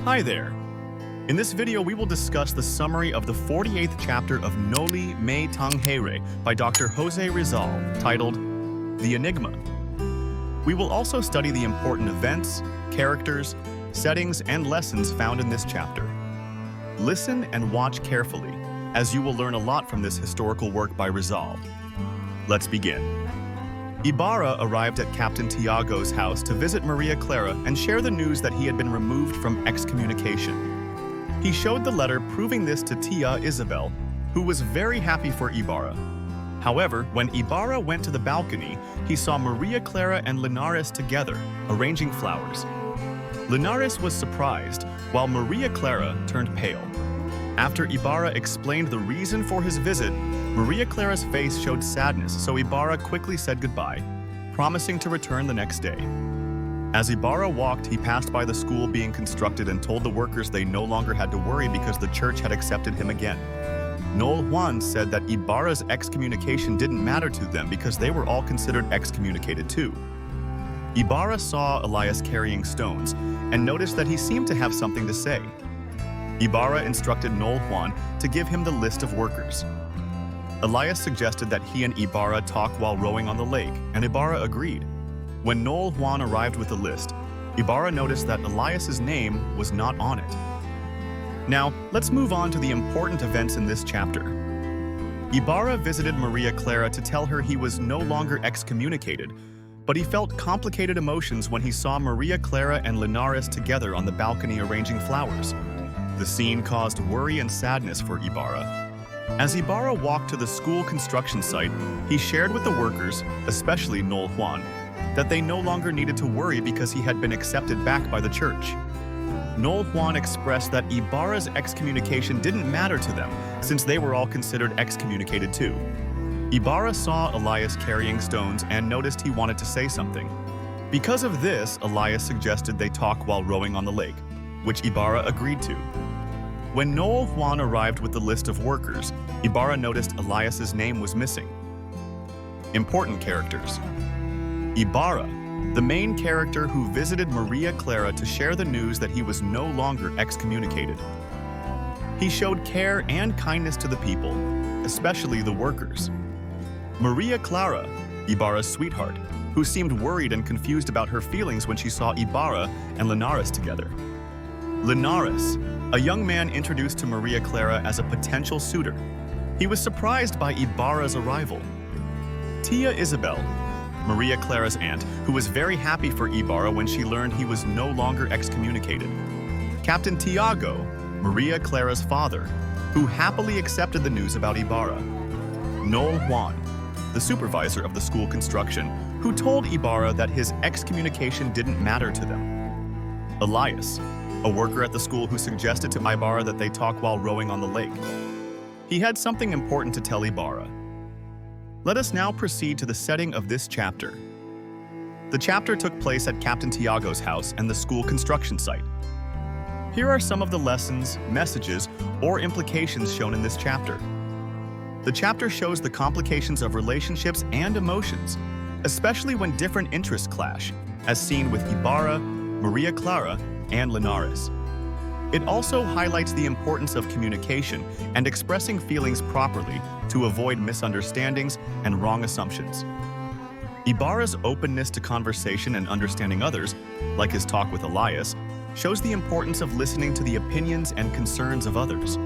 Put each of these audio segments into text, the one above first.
Hi there. In this video, we will discuss the summary of the 48th chapter of Noli Me Tangere by Dr. Jose Rizal, titled The Enigma. We will also study the important events, characters, settings, and lessons found in this chapter. Listen and watch carefully, as you will learn a lot from this historical work by Rizal. Let's begin. Ibarra arrived at Captain Tiago's house to visit Maria Clara and share the news that he had been removed from excommunication. He showed the letter proving this to Tia Isabel, who was very happy for Ibarra. However, when Ibarra went to the balcony, he saw Maria Clara and Linares together, arranging flowers. Linares was surprised, while Maria Clara turned pale. After Ibarra explained the reason for his visit, Maria Clara's face showed sadness, so Ibarra quickly said goodbye, promising to return the next day. As Ibarra walked, he passed by the school being constructed and told the workers they no longer had to worry because the church had accepted him again. Noel Juan said that Ibarra's excommunication didn't matter to them because they were all considered excommunicated too. Ibarra saw Elias carrying stones and noticed that he seemed to have something to say. Ibarra instructed Noel Juan to give him the list of workers. Elias suggested that he and Ibarra talk while rowing on the lake, and Ibarra agreed. When Noel Juan arrived with the list, Ibarra noticed that Elias's name was not on it. Now, let's move on to the important events in this chapter. Ibarra visited Maria Clara to tell her he was no longer excommunicated, but he felt complicated emotions when he saw Maria Clara and Linares together on the balcony arranging flowers. The scene caused worry and sadness for Ibarra. As Ibarra walked to the school construction site, he shared with the workers, especially Noel Juan, that they no longer needed to worry because he had been accepted back by the church. Noel Juan expressed that Ibarra's excommunication didn't matter to them since they were all considered excommunicated too. Ibarra saw Elias carrying stones and noticed he wanted to say something. Because of this, Elias suggested they talk while rowing on the lake, which Ibarra agreed to. When Noel Juan arrived with the list of workers, Ibarra noticed Elias's name was missing. Important characters. Ibarra, the main character who visited Maria Clara to share the news that he was no longer excommunicated. He showed care and kindness to the people, especially the workers. Maria Clara, Ibarra's sweetheart, who seemed worried and confused about her feelings when she saw Ibarra and Linares together. Linares, a young man introduced to Maria Clara as a potential suitor. He was surprised by Ibarra's arrival. Tia Isabel, Maria Clara's aunt, who was very happy for Ibarra when she learned he was no longer excommunicated. Captain Tiago, Maria Clara's father, who happily accepted the news about Ibarra. Noel Juan, the supervisor of the school construction, who told Ibarra that his excommunication didn't matter to them. Elias, a worker at the school who suggested to Ibarra that they talk while rowing on the lake. He had something important to tell Ibarra. Let us now proceed to the setting of this chapter. The chapter took place at Captain Tiago's house and the school construction site. Here are some of the lessons, messages, or implications shown in this chapter. The chapter shows the complications of relationships and emotions, especially when different interests clash, as seen with Ibarra, Maria Clara, and Linares. It also highlights the importance of communication and expressing feelings properly to avoid misunderstandings and wrong assumptions. Ibarra's openness to conversation and understanding others, like his talk with Elias, shows the importance of listening to the opinions and concerns of others.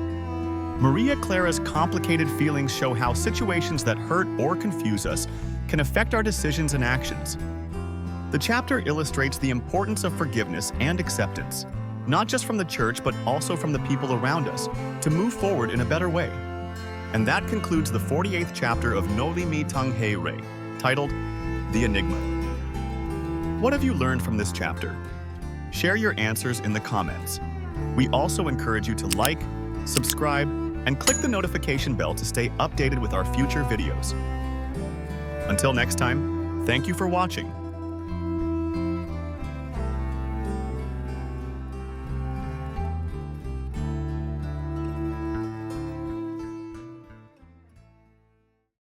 Maria Clara's complicated feelings show how situations that hurt or confuse us can affect our decisions and actions. The chapter illustrates the importance of forgiveness and acceptance, not just from the church but also from the people around us, to move forward in a better way. And that concludes the 48th chapter of Noli Me Tangere, titled The Enigma. What have you learned from this chapter? Share your answers in the comments. We also encourage you to like, subscribe, and click the notification bell to stay updated with our future videos. Until next time, thank you for watching.